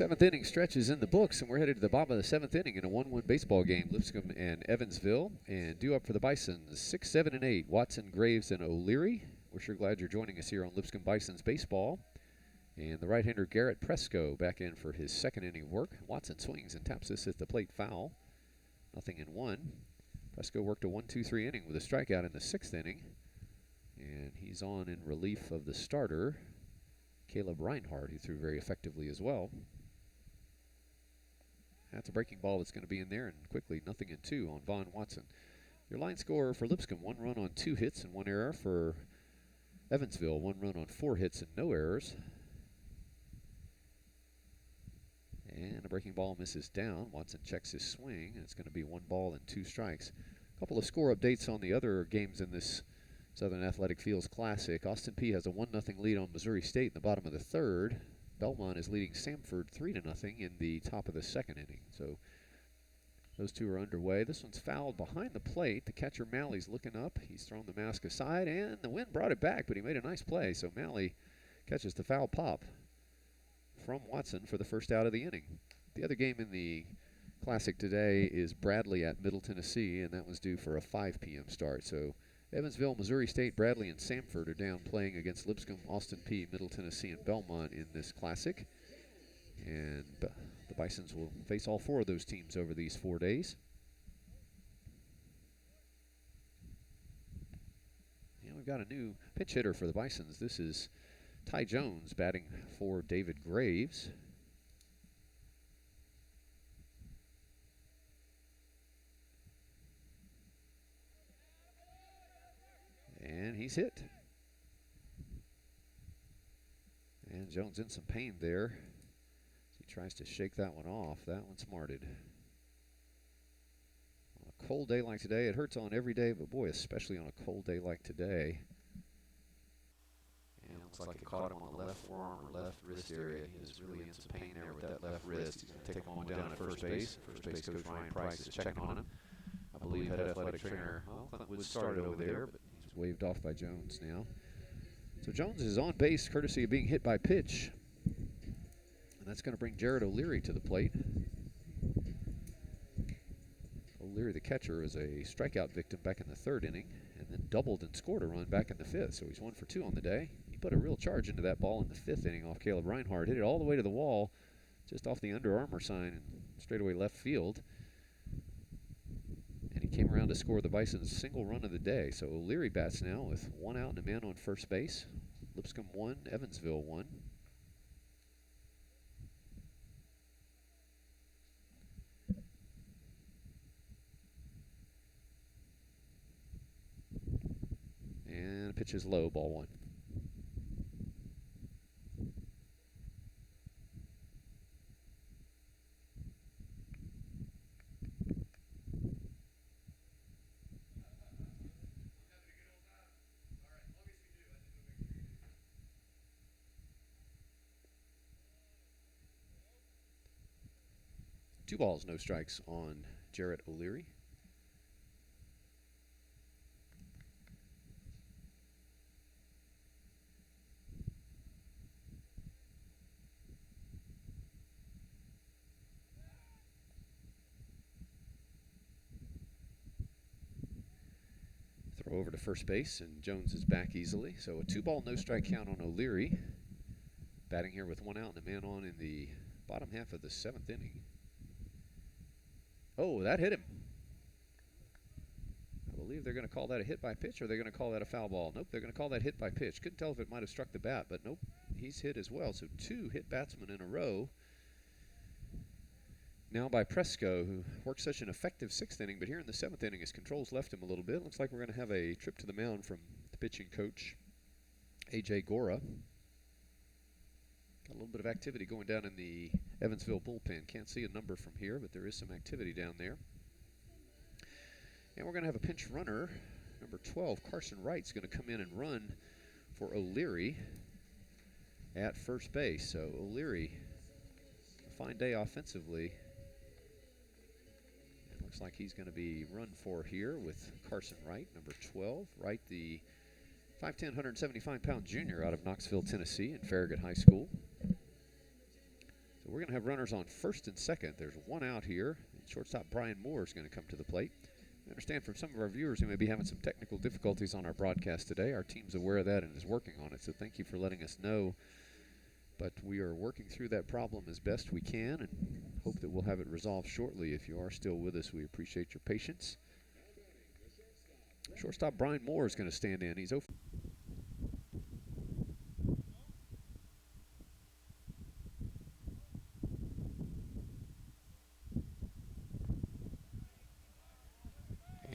Seventh inning stretch is in the books, and we're headed to the bottom of the seventh inning in a 1-1 baseball game. Lipscomb and Evansville, and due up for the Bisons, 6, 7, and 8. Watson, Graves, and O'Leary. We're sure glad you're joining us here on Lipscomb Bisons baseball. And the right-hander Garrett Presco back in for his second inning of work. Watson swings and taps this at the plate foul. 0-1. Presco worked a 1-2-3 inning with a strikeout in the sixth inning, and he's on in relief of the starter, Caleb Reinhardt, who threw very effectively as well. That's a breaking ball that's going to be in there, and quickly 0-2 on Vaughn Watson. Your line score for Lipscomb, 1 run on 2 hits and 1 error. For Evansville, 1 run on 4 hits and no errors. And a breaking ball misses down. Watson checks his swing, and it's going to be 1 ball and 2 strikes. A couple of score updates on the other games in this Southern Athletic Fields Classic. Austin Peay has a 1-0 lead on Missouri State in the bottom of the third. Belmont is leading Samford 3-0 in the top of the second inning. So those two are underway. This one's fouled behind the plate. The catcher Malley's looking up. He's thrown the mask aside, and the wind brought it back, but he made a nice play. So Malley catches the foul pop from Watson for the first out of the inning. The other game in the Classic today is Bradley at Middle Tennessee, and that was due for a 5 p.m. start. So Evansville, Missouri State, Bradley, and Samford are down playing against Lipscomb, Austin Peay, Middle Tennessee, and Belmont in this Classic. And the Bisons will face all 4 of those teams over these 4 days. And we've got a new pinch hitter for the Bisons. This is Ty Jones batting for David Graves. And he's hit. And Jones in some pain there. He tries to shake that one off. That one smarted. On a cold day like today, it hurts on every day, but boy, especially on a cold day like today. And it looks like it caught him on the left forearm or left wrist area. He is really in some pain there with that left wrist. He's going to take him on down at first base. First base coach Ryan Price is checking on him. I believe head athletic trainer, Clint Wood started over there, but he's waved off by Jones now. So Jones is on base courtesy of being hit by pitch. And that's going to bring Jared O'Leary to the plate. O'Leary, the catcher, is a strikeout victim back in the third inning and then doubled and scored a run back in the fifth. So he's 1 for 2 on the day. He put a real charge into that ball in the fifth inning off Caleb Reinhardt. Hit it all the way to the wall, just off the Under Armour sign and straight away left field. And he came around to score the Bison's single run of the day. So O'Leary bats now with 1 out and a man on first base. Lipscomb 1, Evansville 1. And pitch is low, ball 1. Two balls, no strikes on Jarrett O'Leary. Throw over to first base, and Jones is back easily. So a 2-ball, no strike count on O'Leary. Batting here with 1 out and a man on in the bottom half of the 7th inning. Oh, that hit him. I believe they're going to call that a hit by pitch, or they're going to call that a foul ball. Nope, they're going to call that hit by pitch. Couldn't tell if it might have struck the bat, but nope, he's hit as well. So 2 hit batsmen in a row. Now by Presco, who worked such an effective 6th inning, but here in the 7th inning, his controls left him a little bit. Looks like we're going to have a trip to the mound from the pitching coach, A.J. Gora. Got a little bit of activity going down in the Evansville bullpen. Can't see a number from here, but there is some activity down there. And we're going to have a pinch runner. Number 12, Carson Wright's going to come in and run for O'Leary at first base. So O'Leary, a fine day offensively. It looks like he's going to be run for here with Carson Wright, number 12. Wright, the 5'10", 175-pound junior out of Knoxville, Tennessee, in Farragut High School. So So we're going to have runners on first and second. There's one out here. Shortstop Brian Moore is going to come to the plate. I understand from some of our viewers who may be having some technical difficulties on our broadcast today. Our team's aware of that and is working on it, so thank you for letting us know. But we are working through that problem as best we can and hope that we'll have it resolved shortly. If you are still with us, we appreciate your patience. Shortstop Brian Moore is going to stand in. He's 0.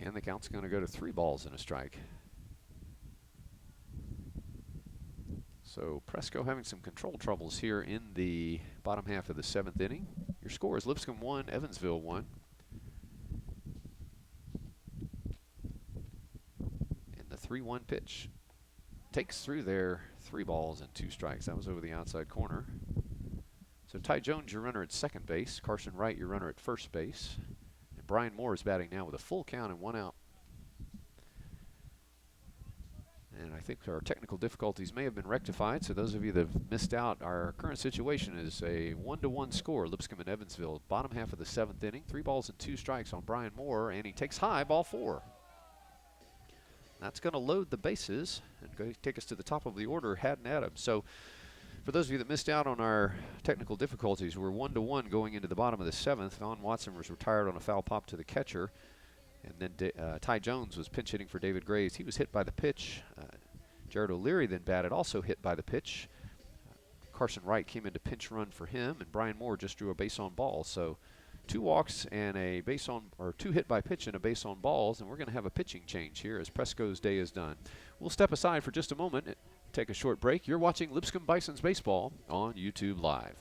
And the count's going to go to 3 balls and a strike. So Presco having some control troubles here in the bottom half of the 7th inning. Your score is Lipscomb 1, Evansville 1. And the 3-1 pitch takes through there 3 balls and 2 strikes. That was over the outside corner. So Ty Jones, your runner at second base. Carson Wright, your runner at first base. Brian Moore is batting now with a full count and 1 out. And I think our technical difficulties may have been rectified. So those of you that have missed out, our current situation is a 1-1 score. Lipscomb and Evansville, bottom half of the 7th inning. 3 balls and 2 strikes on Brian Moore, and he takes high, ball 4. That's going to load the bases and take us to the top of the order, Haddon Adams. So for those of you that missed out on our technical difficulties, we're 1-1 going into the bottom of the 7th. Vaughn Watson was retired on a foul pop to the catcher. And then Ty Jones was pinch hitting for David Graves. He was hit by the pitch. Jared O'Leary then batted, also hit by the pitch. Carson Wright came in to pinch run for him, and Brian Moore just drew a base on ball. So 2 walks and a base on, or 2 hit by pitch and a base on balls, and we're going to have a pitching change here as Presco's day is done. We'll step aside for just a moment. Take a short break. You're watching Lipscomb Bison's Baseball on YouTube Live.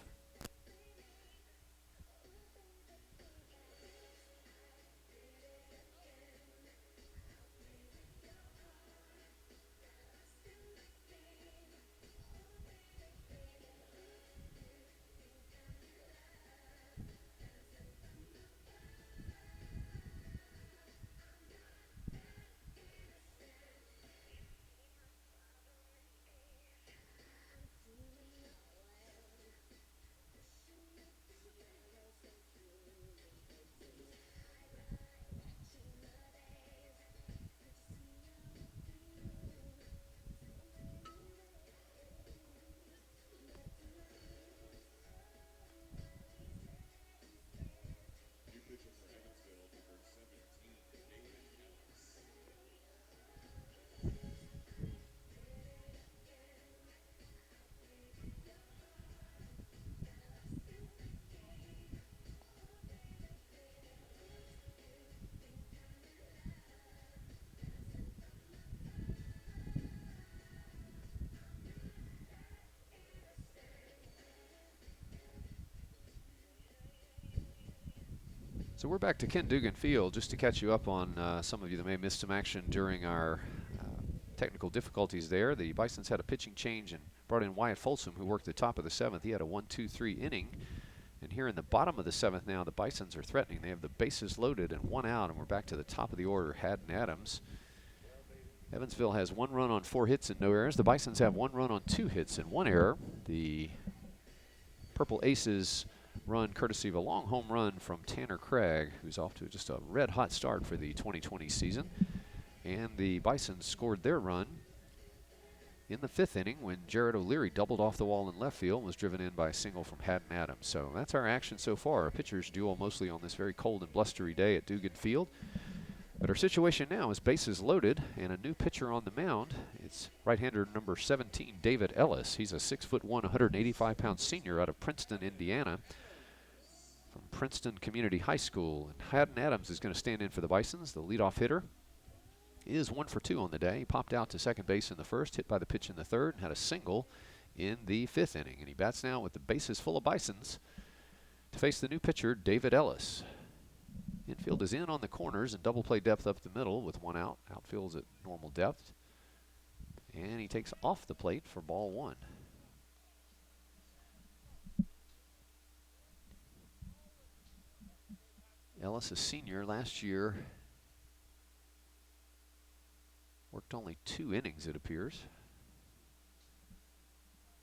So we're back to Ken Dugan Field just to catch you up on some of you that may have missed some action during our technical difficulties there. The Bisons had a pitching change and brought in Wyatt Folsom, who worked the top of the 7th. He had a 1-2-3 inning. And here in the bottom of the 7th now, the Bisons are threatening. They have the bases loaded and 1 out, and we're back to the top of the order, Haddon Adams. Evansville has 1 run on 4 hits and no errors. The Bisons have 1 run on 2 hits and 1 error. The Purple Aces run courtesy of a long home run from Tanner Craig, who's off to just a red-hot start for the 2020 season. And the Bisons scored their run in the 5th inning when Jared O'Leary doubled off the wall in left field and was driven in by a single from Haddon Adams. So that's our action so far. Our pitchers duel mostly on this very cold and blustery day at Dugan Field. But our situation now is bases loaded and a new pitcher on the mound. It's right-hander number 17, David Ellis. He's a 6'1", 185-pound senior out of Princeton, Indiana, from Princeton Community High School. And Haddon Adams is going to stand in for the Bisons. The leadoff hitter is 1 for 2 on the day. He popped out to second base in the 1st, hit by the pitch in the 3rd, and had a single in the 5th inning. And he bats now with the bases full of Bisons to face the new pitcher, David Ellis. Infield is in on the corners and double play depth up the middle with 1 out. Outfield is at normal depth. And he takes off the plate for ball 1. Ellis, a senior, last year worked only 2 innings, it appears,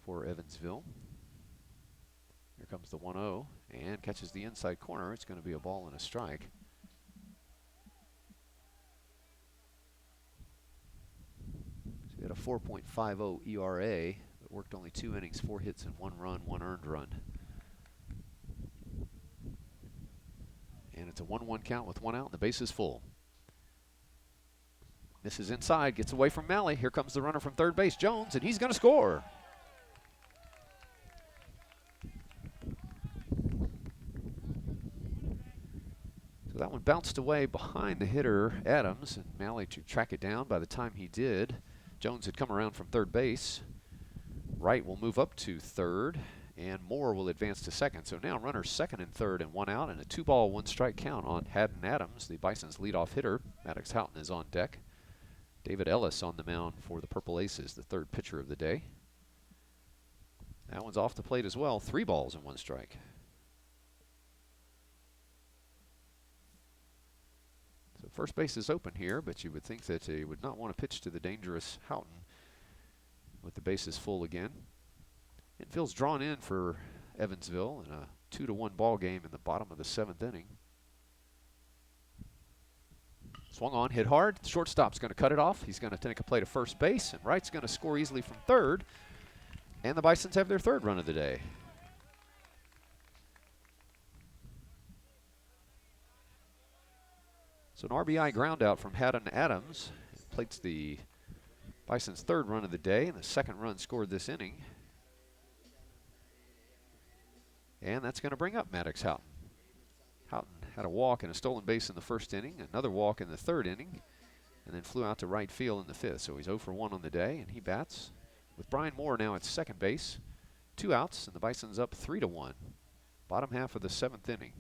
for Evansville. Here comes the 1-0 and catches the inside corner. It's going to be a ball and a strike. So he had a 4.50 ERA, but worked only 2 innings, 4 hits, and 1 run, 1 earned run. And it's a 1-1 count with 1 out, and the base is full. Misses inside, gets away from Malley. Here comes the runner from third base, Jones, and he's going to score. So that one bounced away behind the hitter, Adams, and Malley to track it down. By the time he did, Jones had come around from third base. Wright will move up to third, and Moore will advance to second. So now runners second and third and 1 out, and a 2-ball, 1-strike count on Haddon Adams, the Bison's leadoff hitter. Maddox Houghton is on deck. David Ellis on the mound for the Purple Aces, the third pitcher of the day. That one's off the plate as well. 3 balls and 1 strike. So first base is open here, but you would think that he would not want to pitch to the dangerous Houghton with the bases full again. Infield's drawn in for Evansville in a 2-1 ball game in the bottom of the 7th inning. Swung on, hit hard. The shortstop's going to cut it off. He's going to take a play to first base, and Wright's going to score easily from third. And the Bisons have their 3rd run of the day. So an RBI ground out from Haddon Adams. It plates the Bison's 3rd run of the day, and the 2nd run scored this inning. And that's going to bring up Maddox Houghton. Houghton had a walk and a stolen base in the 1st inning, another walk in the 3rd inning, and then flew out to right field in the 5th. So he's 0 for 1 on the day, and he bats with Brian Moore now at second base. 2 outs, and the Bison's up 3-1. Bottom half of the 7th inning.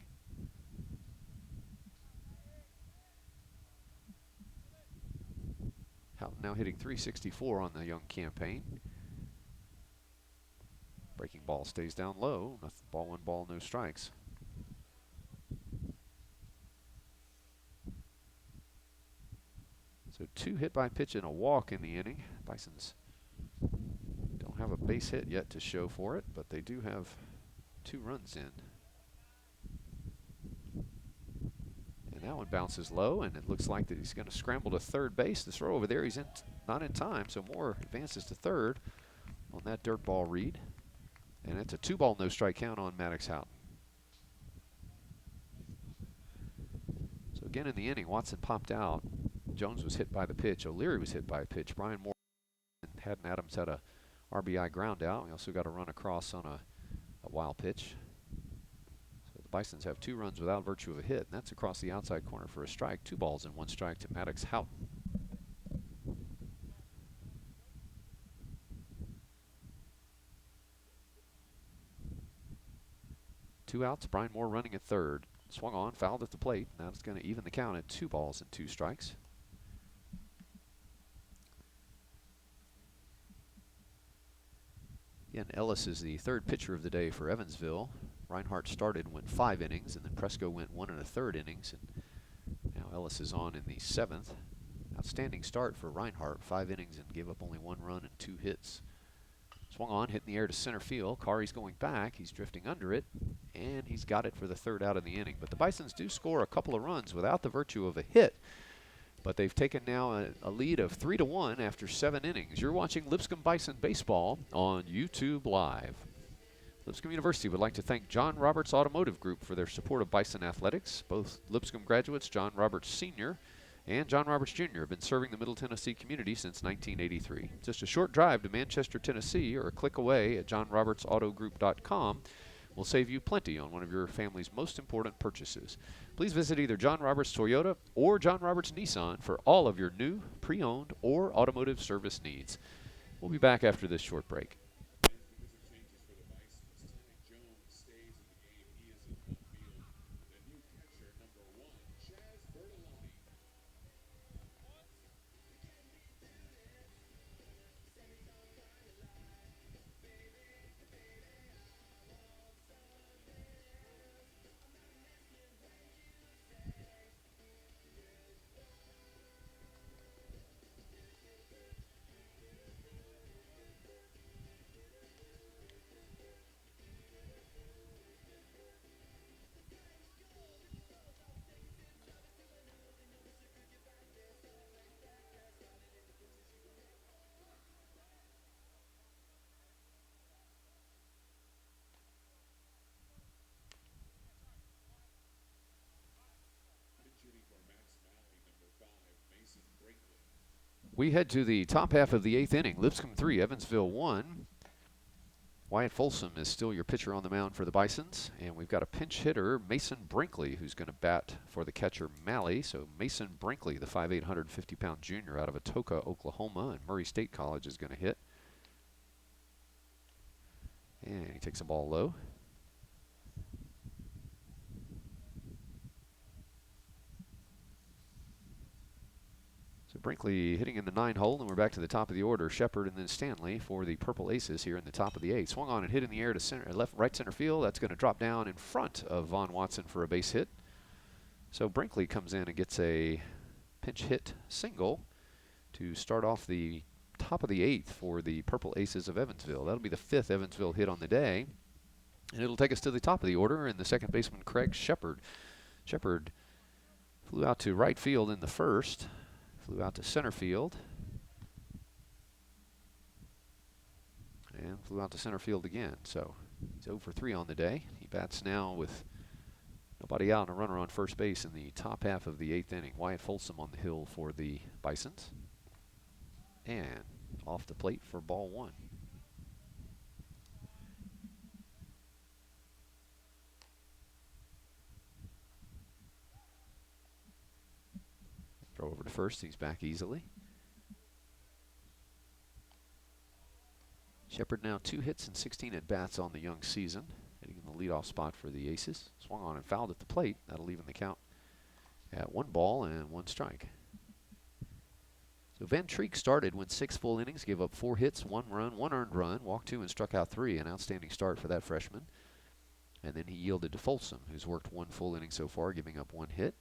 Houghton now hitting .364 on the young campaign. Breaking ball stays down low. Ball 1 ball, no strikes. So 2 hit by pitch and a walk in the inning. Bisons don't have a base hit yet to show for it, but they do have 2 runs in. And that one bounces low, and it looks like that he's going to scramble to third base. The throw over there, he's not in time, so Moore advances to third on that dirt ball read. And it's a 2-ball, no-strike count on Maddox Houghton. So again in the inning, Watson popped out. Jones was hit by the pitch. O'Leary was hit by a pitch. Brian Moore and Haddon Adams had a RBI ground out. We also got a run across on a wild pitch. So the Bisons have 2 runs without virtue of a hit, and that's across the outside corner for a strike. 2 balls and 1 strike to Maddox Houghton. Two outs, Brian Moore running at third. Swung on, fouled at the plate. Now it's going to even the count at 2 balls and 2 strikes. Again, Ellis is the 3rd pitcher of the day for Evansville. Reinhardt started and went 5 innings, and then Presco went 1 1/3 innings. And now Ellis is on in the 7th. Outstanding start for Reinhardt, 5 innings and gave up only 1 run and 2 hits. Swung on, hit in the air to center field. Kari's going back. He's drifting under it, and he's got it for the 3rd out of the inning. But the Bisons do score a couple of runs without the virtue of a hit. But they've taken now a lead of 3-1 after 7 innings. You're watching Lipscomb Bison Baseball on YouTube Live. Lipscomb University would like to thank John Roberts Automotive Group for their support of Bison athletics. Both Lipscomb graduates, John Roberts Sr. and John Roberts Jr. have been serving the Middle Tennessee community since 1983. Just a short drive to Manchester, Tennessee, or a click away at johnrobertsautogroup.com will save you plenty on one of your family's most important purchases. Please visit either John Roberts Toyota or John Roberts Nissan for all of your new, pre-owned, or automotive service needs. We'll be back after this short break. We head to the top half of the 8th inning. Lipscomb 3, Evansville 1. Wyatt Folsom is still your pitcher on the mound for the Bisons. And we've got a pinch hitter, Mason Brinkley, who's going to bat for the catcher, Malley. So Mason Brinkley, the 5'8", 150-pound junior out of Atoka, Oklahoma, and Murray State College, is going to hit. And he takes a ball low. So Brinkley hitting in the 9 hole, and we're back to the top of the order. Shepard and then Stanley for the Purple Aces here in the top of the 8th. Swung on and hit in the air to center, right center field. That's going to drop down in front of Vaughn Watson for a base hit. So Brinkley comes in and gets a pinch hit single to start off the top of the 8th for the Purple Aces of Evansville. That'll be the 5th Evansville hit on the day. And it'll take us to the top of the order, and the second baseman, Craig Shepard. Shepard flew out to right field in the first. Flew out to center field. And flew out to center field again. So he's 0 for 3 on the day. He bats now with nobody out and a runner on first base in the top half of the 8th inning. Wyatt Folsom on the hill for the Bisons. And off the plate for ball 1. Throw over to first. He's back easily. Shepard now 2 hits and 16 at-bats on the young season, hitting in the leadoff spot for the Aces. Swung on and fouled at the plate. That'll even the count at 1 ball and 1 strike. So Van Treek started, went 6 full innings, gave up 4 hits, 1 run, 1 earned run, walked 2 and struck out 3. An outstanding start for that freshman. And then he yielded to Folsom, who's worked 1 full inning so far, giving up 1 hit.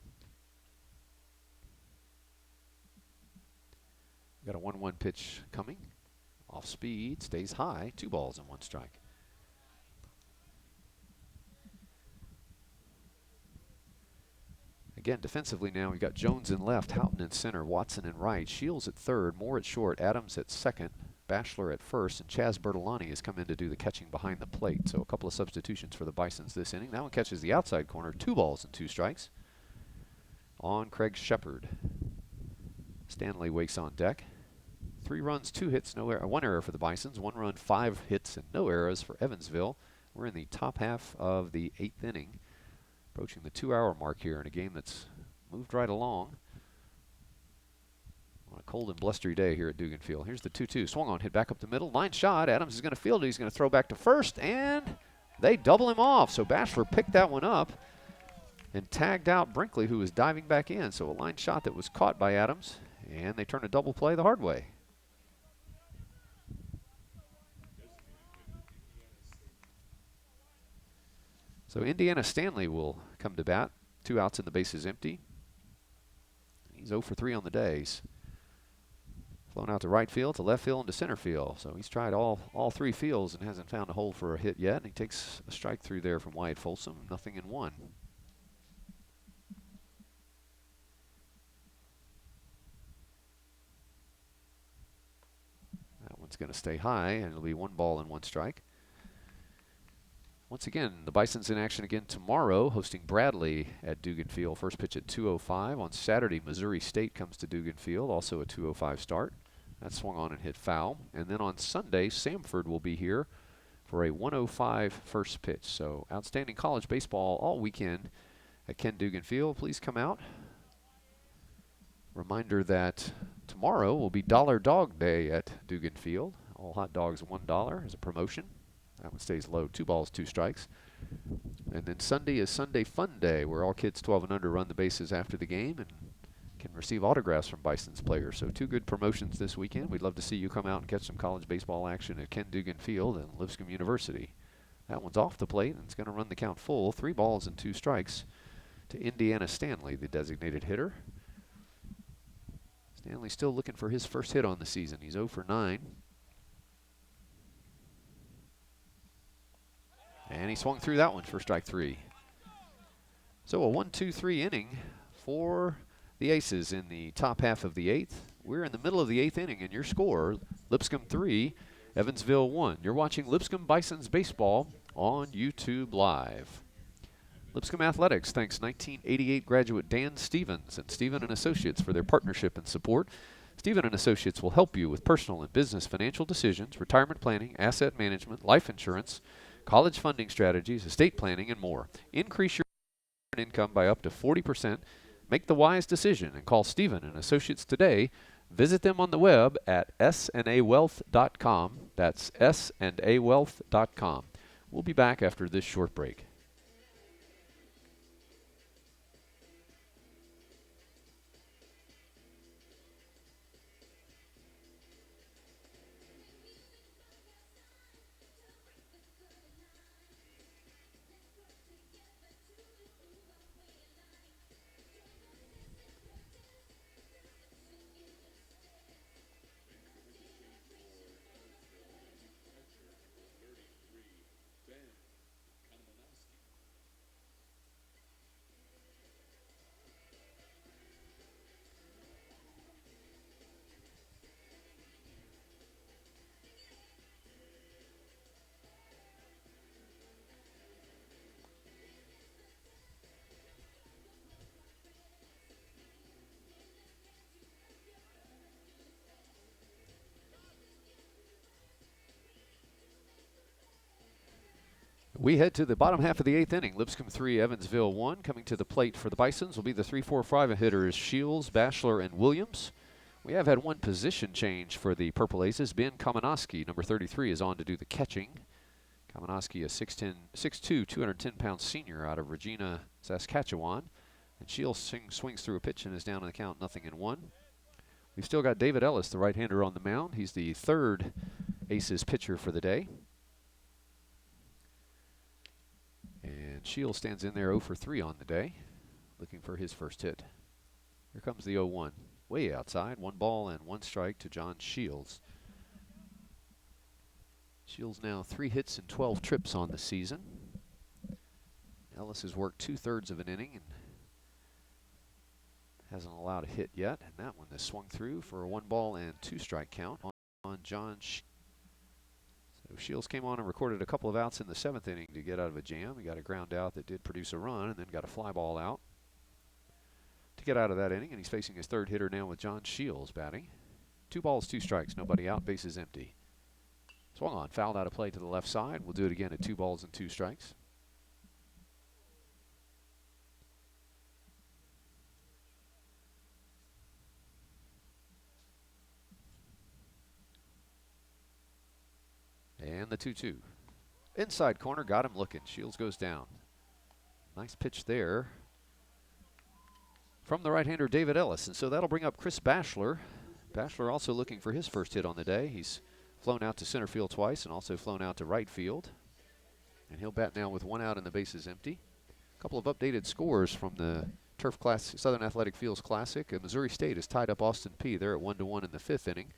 Got a 1-1 pitch coming. Off speed, stays high, 2 balls and 1 strike. Again, defensively now, we've got Jones in left, Houghton in center, Watson in right, Shields at third, Moore at short, Adams at second, Bachelor at first, and Chaz Bertolani has come in to do the catching behind the plate. So a couple of substitutions for the Bisons this inning. That one catches the outside corner, 2 balls and 2 strikes on Craig Shepard. Stanley wakes on deck. 3 runs, 2 hits, no error, 1 error for the Bisons. 1 run, 5 hits, and no errors for Evansville. We're in the top half of the 8th inning, approaching the 2-hour mark here in a game that's moved right along on a cold and blustery day here at Dugan Field. Here's the 2-2. Swung on, hit back up the middle. Line shot. Adams is going to field it. He's going to throw back to first, and they double him off. So Bachelor picked that one up and tagged out Brinkley, who was diving back in. So a line shot that was caught by Adams, and they turn a double play the hard way. So Indiana Stanley will come to bat. 2 outs and the base is empty. He's 0 for 3 on the day. He's flown out to right field, to left field, and to center field. So he's tried all 3 fields and hasn't found a hole for a hit yet. And he takes a strike through there from Wyatt Folsom. 0-1. That one's going to stay high, and it'll be 1 ball and 1 strike. Once again, the Bisons in action again tomorrow, hosting Bradley at Dugan Field. First pitch at 2:05. On Saturday, Missouri State comes to Dugan Field, also a 2:05 start. That swung on and hit foul. And then on Sunday, Samford will be here for a 1:05 first pitch. So outstanding college baseball all weekend at Ken Dugan Field. Please come out. Reminder that tomorrow will be Dollar Dog Day at Dugan Field. All hot dogs $1 as a promotion. That one stays low. 2 balls, 2 strikes. And then Sunday is Sunday Fun Day, where all kids 12 and under run the bases after the game and can receive autographs from Bison's players. So 2 good promotions this weekend. We'd love to see you come out and catch some college baseball action at Ken Dugan Field and Lipscomb University. That one's off the plate, and it's going to run the count full. 3 balls and 2 strikes to Indiana Stanley, the designated hitter. Stanley still looking for his first hit on the season. He's 0 for 9. And he swung through that one for strike 3. So a 1-2-3 inning for the Aces in the top half of the 8th. We're in the middle of the 8th inning, and your score, Lipscomb 3, Evansville 1. You're watching Lipscomb Bisons baseball on YouTube Live. Lipscomb Athletics thanks 1988 graduate Dan Stevens and Stephen and Associates for their partnership and support. Stephen and Associates will help you with personal and business financial decisions, retirement planning, asset management, life insurance, college funding strategies, estate planning, and more. Increase your income by up to 40%. Make the wise decision and call Stephen and Associates today. Visit them on the web at sandawealth.com. That's sandawealth.com. We'll be back after this short break. We head to the bottom half of the 8th inning. Lipscomb 3, Evansville 1. Coming to the plate for the Bisons will be the 3-4-5 hitters Shields, Bachelor, and Williams. We have had one position change for the Purple Aces. Ben Kamenowski, number 33, is on to do the catching. Kamenowski, a 6'2", 210-pound senior out of Regina, Saskatchewan. And Shields swings through a pitch and is down on the count, 0-1. We've still got David Ellis, the right-hander, on the mound. He's the third Aces pitcher for the day. And Shields stands in there 0 for 3 on the day, looking for his first hit. Here comes the 0-1. Way outside, 1 ball and 1 strike to John Shields. Shields now 3 hits and 12 trips on the season. Ellis has worked 2/3 of an inning and hasn't allowed a hit yet. And that one is swung through for a 1 ball and 2 strike count on John Shields. So Shields came on and recorded a couple of outs in the 7th inning to get out of a jam. He got a ground out that did produce a run and then got a fly ball out to get out of that inning. And he's facing his 3rd hitter now with John Shields batting. 2 balls, 2 strikes, nobody out, bases empty. Swung on, fouled out of play to the left side. We'll do it again at 2 balls and 2 strikes. And the 2-2. Inside corner, got him looking. Shields goes down. Nice pitch there from the right-hander David Ellis. And so that'll bring up Chris Bachelor. Bachelor also looking for his first hit on the day. He's flown out to center field twice and also flown out to right field. And he'll bat now with 1 out and the bases empty. A couple of updated scores from the Turf Class Southern Athletic Fields Classic. Missouri State has tied up Austin Peay. They're at 1-1 in the 5th inning.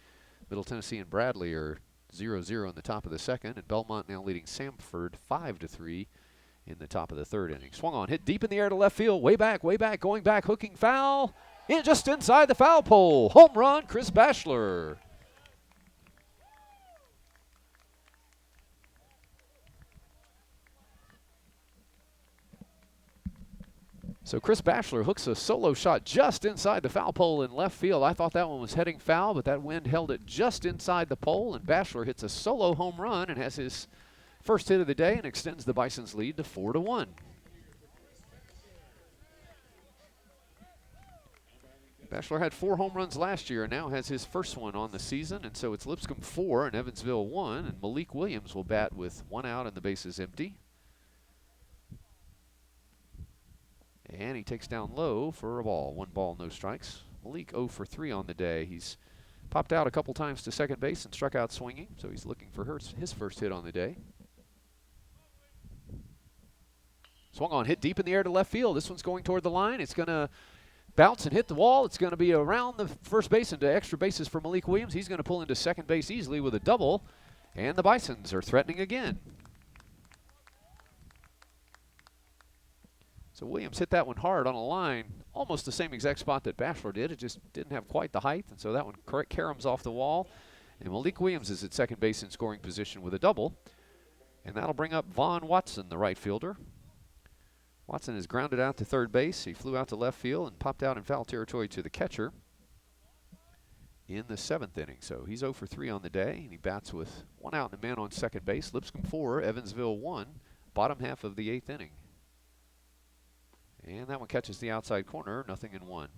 Middle Tennessee and Bradley are 0-0 in the top of the 2nd, and Belmont now leading Samford 5-3 in the top of the 3rd inning. Swung on, hit deep in the air to left field, way back, going back, hooking foul, in just inside the foul pole. Home run, Chris Bachelor. So Chris Bachelor hooks a solo shot just inside the foul pole in left field. I thought that one was heading foul, but that wind held it just inside the pole, and Bachelor hits a solo home run and has his first hit of the day and extends the Bison's lead to 4-1. Bachelor had 4 home runs last year and now has his first one on the season, and so it's Lipscomb 4 and Evansville 1, and Malik Williams will bat with 1 out and the bases empty. And he takes down low for a ball. 1 ball, no strikes. Malik 0 for 3 on the day. He's popped out a couple times to second base and struck out swinging, so he's looking for his first hit on the day. Swung on, hit deep in the air to left field. This one's going toward the line. It's going to bounce and hit the wall. It's going to be around the first base into extra bases for Malik Williams. He's going to pull into second base easily with a double, and the Bisons are threatening again. So Williams hit that one hard on a line, almost the same exact spot that Bachelor did. It just didn't have quite the height, and so that one caroms off the wall. And Malik Williams is at second base in scoring position with a double. And that'll bring up Vaughn Watson, the right fielder. Watson is grounded out to third base. He flew out to left field and popped out in foul territory to the catcher. in the 7th inning. So he's 0 for 3 on the day, and he bats with 1 out and a man on second base. Lipscomb 4, Evansville 1, bottom half of the 8th inning. And that one catches the outside corner, 0-1.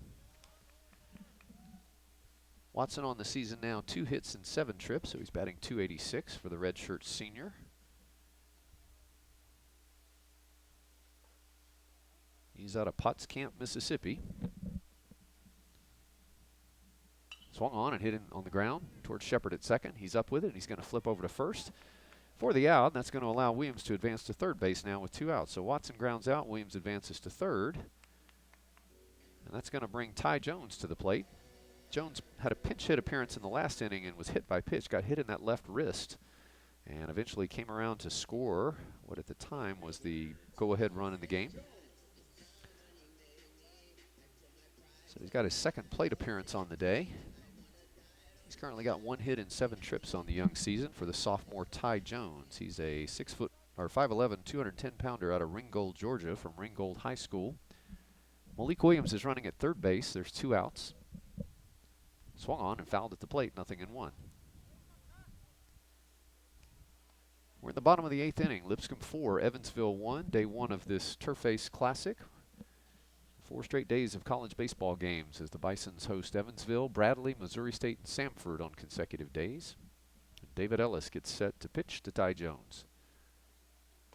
Watson on the season now, 2 hits and 7 trips, so he's batting .286 for the redshirt senior. He's out of Potts Camp, Mississippi. Swung on and hit him on the ground towards Shepard at second. He's up with it. He's going to flip over to first for the out. And that's going to allow Williams to advance to third base now with 2 outs. So Watson grounds out. Williams advances to third. And that's going to bring Ty Jones to the plate. Jones had a pinch hit appearance in the last inning and was hit by pitch. Got hit in that left wrist and eventually came around to score what at the time was the go-ahead run in the game. So he's got his second plate appearance on the day. He's currently got 1 hit and 7 trips on the young season for the sophomore Ty Jones. He's a 5'11", 210-pounder out of Ringgold, Georgia, from Ringgold High School. Malik Williams is running at third base. There's 2 outs. Swung on and fouled at the plate, 0-1. We're in the bottom of the 8th inning. Lipscomb 4, Evansville 1, day 1 of this Turf-Face Classic. 4 straight days of college baseball games as the Bisons host Evansville, Bradley, Missouri State, and Samford on consecutive days. David Ellis gets set to pitch to Ty Jones.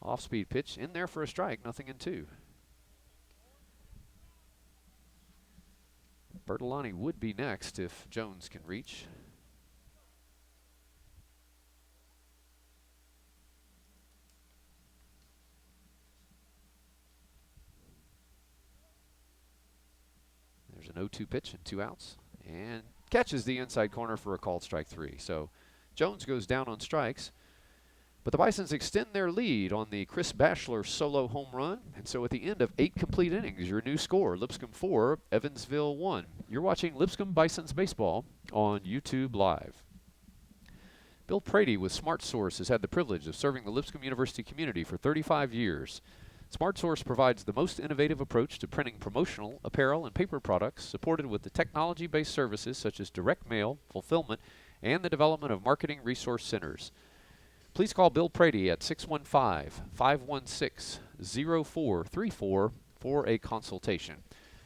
Off-speed pitch in there for a strike, 0-2. Bertolani would be next if Jones can reach. There's an 0-2 pitch and 2 outs, and catches the inside corner for a called strike 3. So Jones goes down on strikes, but the Bisons extend their lead on the Chris Bachelor solo home run. And so at the end of 8 complete innings, your new score, Lipscomb 4, Evansville 1. You're watching Lipscomb Bisons Baseball on YouTube Live. Bill Prady with SmartSource has had the privilege of serving the Lipscomb University community for 35 years. SmartSource provides the most innovative approach to printing promotional, apparel, and paper products, supported with the technology-based services such as direct mail, fulfillment, and the development of marketing resource centers. Please call Bill Prady at 615-516-0434 for a consultation.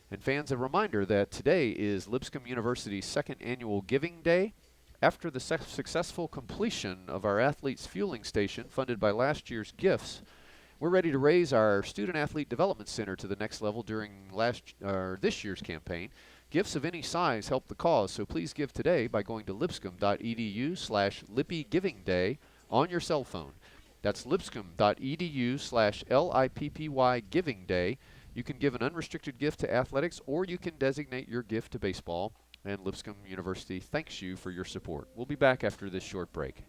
And fans, a reminder that today is Lipscomb University's 2nd annual Giving Day. After the successful completion of our Athletes Fueling Station funded by last year's gifts, we're ready to raise our Student Athlete Development Center to the next level during this year's campaign. Gifts of any size help the cause, so please give today by going to lipscomb.edu/LippyGivingDay on your cell phone. That's lipscomb.edu/LIPPY Giving Day. You can give an unrestricted gift to athletics, or you can designate your gift to baseball. And Lipscomb University thanks you for your support. We'll be back after this short break.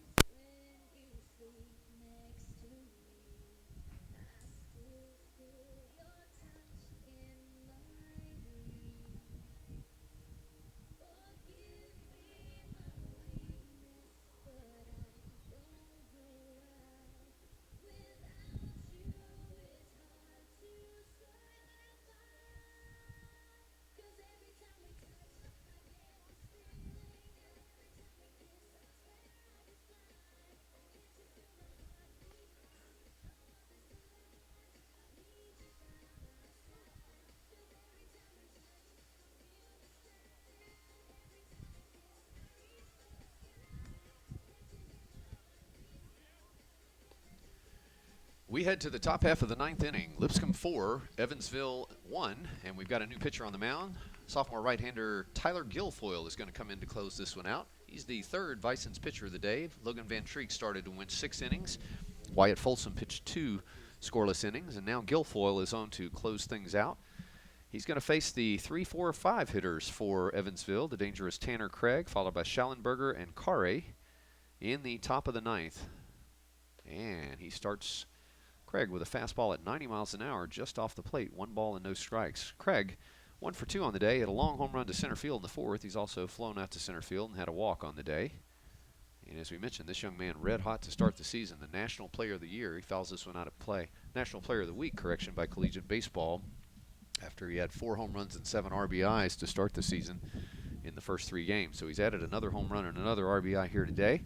We head to the top half of the 9th inning. Lipscomb 4, Evansville 1, and we've got a new pitcher on the mound. Sophomore right-hander Tyler Guilfoyle is going to come in to close this one out. He's the 3rd Bison's pitcher of the day. Logan Van Treek started to win 6 innings. Wyatt Folsom pitched 2 scoreless innings, and now Guilfoyle is on to close things out. He's going to face the 3, 4, 5 hitters for Evansville, the dangerous Tanner Craig, followed by Schallenberger and Carre in the top of the 9th. And he starts Craig with a fastball at 90 miles an hour just off the plate. 1 ball and no strikes. Craig 1 for 2 on the day. Had a long home run to center field in the 4th. He's also flown out to center field and had a walk on the day. And as we mentioned, this young man red hot to start the season. The National Player of the Year. He fouls this one out of play. National Player of the Week, correction, by Collegiate Baseball after he had 4 home runs and 7 RBIs to start the season in the first 3 games. So he's added another home run and another RBI here today.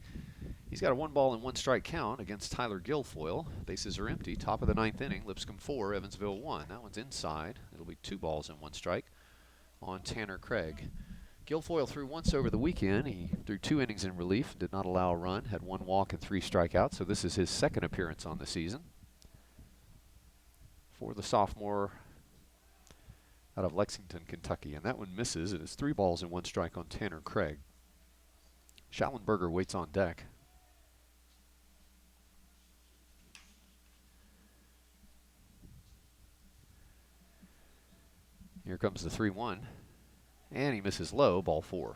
He's got a 1 ball and 1 strike count against Tyler Guilfoyle. Bases are empty. Top of the 9th inning. Lipscomb 4, Evansville 1. That one's inside. It'll be 2 balls and 1 strike on Tanner Craig. Guilfoyle threw once over the weekend. He threw 2 innings in relief, did not allow a run, had 1 walk and 3 strikeouts. So this is his 2nd appearance on the season for the sophomore out of Lexington, Kentucky. And that one misses. It is 3 balls and 1 strike on Tanner Craig. Schallenberger waits on deck. Here comes the 3-1. And he misses low, ball 4.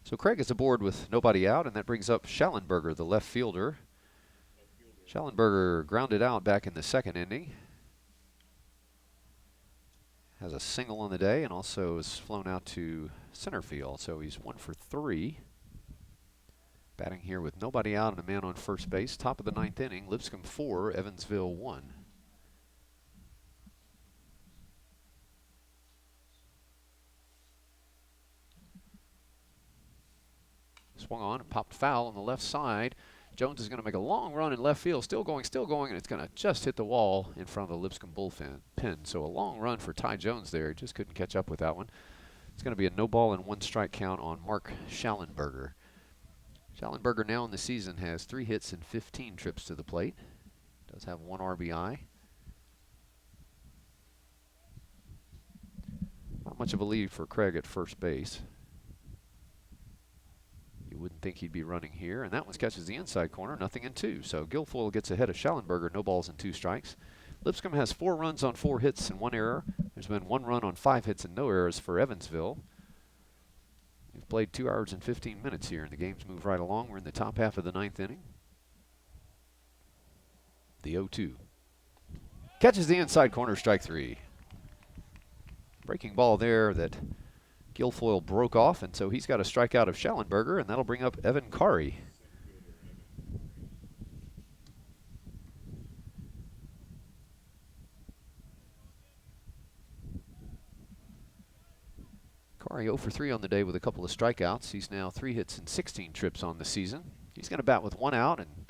So Craig is aboard with nobody out, and that brings up Schallenberger, the left fielder. Schallenberger grounded out back in the 2nd inning. Has a single on the day and also is flown out to center field. So he's 1 for 3. Batting here with nobody out and a man on first base. Top of the 9th inning, Lipscomb 4, Evansville 1. Swung on and popped foul on the left side. Jones is going to make a long run in left field. Still going, and it's going to just hit the wall in front of the Lipscomb bullpen. So a long run for Ty Jones there. He just couldn't catch up with that one. It's going to be a no ball and 1 strike count on Mark Schallenberger. Schallenberger now in the season has 3 hits and 15 trips to the plate. Does have 1 RBI. Not much of a lead for Craig at first base. You wouldn't think he'd be running here. And that one catches the inside corner, 0-2. So Guilfoyle gets ahead of Schallenberger, no balls and 2 strikes. Lipscomb has 4 runs on 4 hits and 1 error. There's been 1 run on 5 hits and no errors for Evansville. We've played 2 hours and 15 minutes here, and the game's moved right along. We're in the top half of the 9th inning. The 0-2. Catches the inside corner, strike 3. Breaking ball there that Guilfoyle broke off, and so he's got a strikeout of Schallenberger, and that'll bring up Evan Kari. Kari 0 for 3 on the day with a couple of strikeouts. He's now 3 hits and 16 trips on the season. He's going to bat with 1 out, and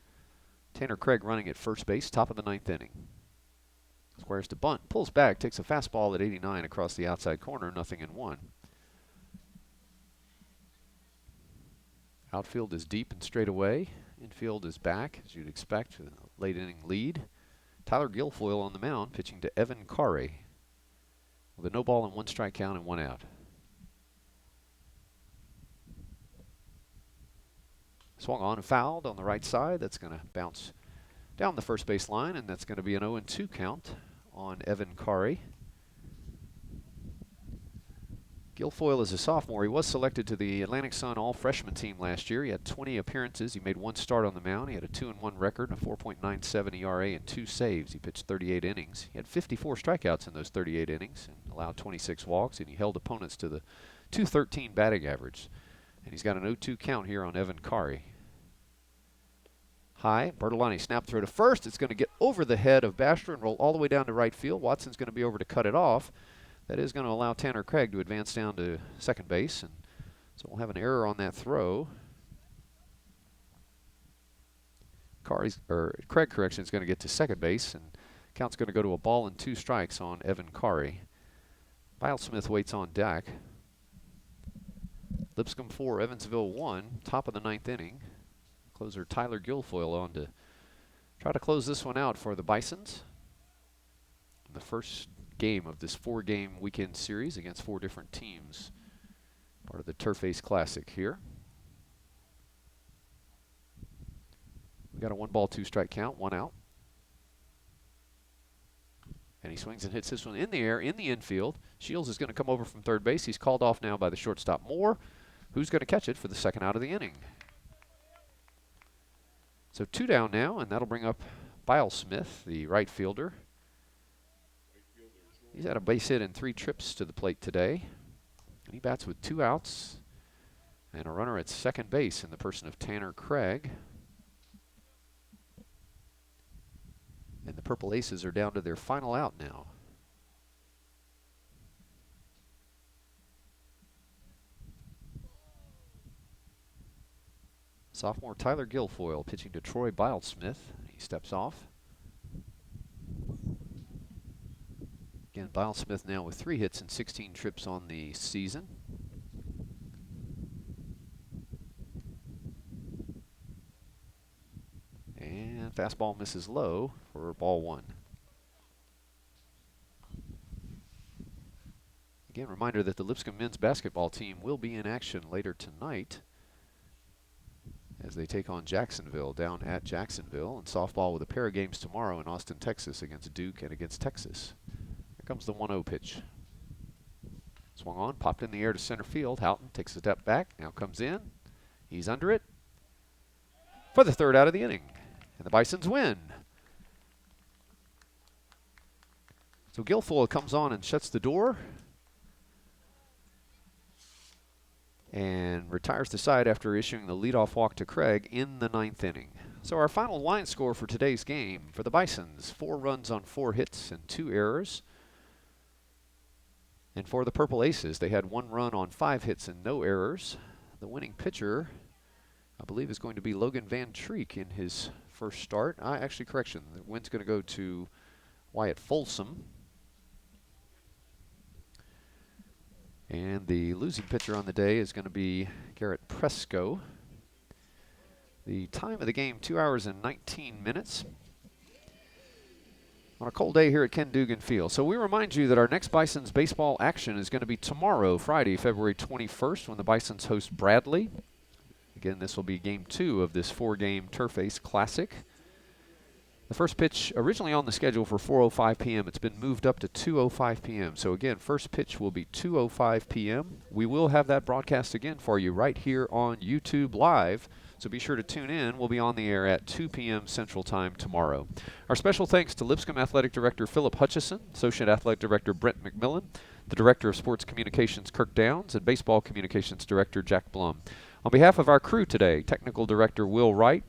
Tanner Craig running at first base, top of the 9th inning. Squares to bunt, pulls back, takes a fastball at 89 across the outside corner, 0-1. Outfield is deep and straight away. Infield is back, as you'd expect, with a late inning lead. Tyler Guilfoyle on the mound, pitching to Evan Kari with a no ball and 1 strike count and 1 out. Swung on and fouled on the right side. That's going to bounce down the first base line, and that's going to be an 0-2 count on Evan Kari. Guilfoyle is a sophomore. He was selected to the Atlantic Sun All-Freshman team last year. He had 20 appearances. He made 1 start on the mound. He had a 2-1 record, a 4.97 ERA, and 2 saves. He pitched 38 innings. He had 54 strikeouts in those 38 innings and allowed 26 walks, and he held opponents to the .213 batting average. And he's got an 0-2 count here on Evan Kari. High, Bertolani snap throw to first. It's going to get over the head of Basher and roll all the way down to right field. Watson's going to be over to cut it off. That is going to allow Tanner Craig to advance down to second base, and so we'll have an error on that throw. Craig correction is going to get to second base, and count's going to go to a ball and 2 strikes on Evan Kari. Bilesmith waits on deck. Lipscomb 4, Evansville 1, top of the 9th inning. Closer Tyler Guilfoyle on to try to close this one out for the Bisons. The first game of this 4-game weekend series against 4 different teams. Part of the Turf-Ace Classic here. We got a 1 ball, 2 strike count, 1 out. And he swings and hits this one in the air, in the infield. Shields is going to come over from third base. He's called off now by the shortstop Moore, who's going to catch it for the 2nd out of the inning. So 2 down now, and that'll bring up Bilesmith, the right fielder. He's had a base hit and 3 trips to the plate today. And he bats with 2 outs and a runner at second base in the person of Tanner Craig. And the Purple Aces are down to their final out now. Sophomore Tyler Guilfoyle pitching to Troy Bilesmith. He steps off. Again, Bilesmith now with 3 hits and 16 trips on the season. And fastball misses low for ball 1. Again, reminder that the Lipscomb men's basketball team will be in action later tonight as they take on Jacksonville down at Jacksonville, and softball with a pair of games tomorrow in Austin, Texas against Duke and against Texas. Here comes the 1-0 pitch. Swung on, popped in the air to center field. Houghton takes a step back, now comes in. He's under it for the 3rd out of the inning, and the Bisons win. So Guilfoyle comes on and shuts the door and retires the side after issuing the leadoff walk to Craig in the 9th inning. So our final line score for today's game for the Bisons, 4 runs on 4 hits and 2 errors. And for the Purple Aces, they had 1 run on 5 hits and no errors. The winning pitcher, I believe, is going to be Logan Van Treek in his first start. Actually, correction, the win's going to go to Wyatt Folsom. And the losing pitcher on the day is going to be Garrett Presco. The time of the game, 2 hours and 19 minutes. On a cold day here at Ken Dugan Field. So we remind you that our next Bisons baseball action is going to be tomorrow, Friday, February 21st, when the Bisons host Bradley. Again, this will be game 2 of this 4-game Turf Ace Classic. The first pitch originally on the schedule for 4:05 p.m. It's been moved up to 2:05 p.m. So again, first pitch will be 2:05 p.m. We will have that broadcast again for you right here on YouTube Live. So be sure to tune in. We'll be on the air at 2 p.m. Central Time tomorrow. Our special thanks to Lipscomb Athletic Director Philip Hutchison, Associate Athletic Director Brent McMillan, the Director of Sports Communications Kirk Downs, and Baseball Communications Director Jack Blum. On behalf of our crew today, Technical Director Will Wright,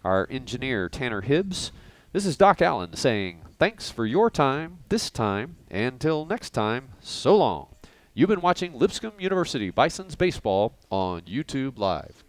our engineer Tanner Hibbs, this is Doc Allen saying thanks for your time this time, and until next time, so long. You've been watching Lipscomb University Bisons Baseball on YouTube Live.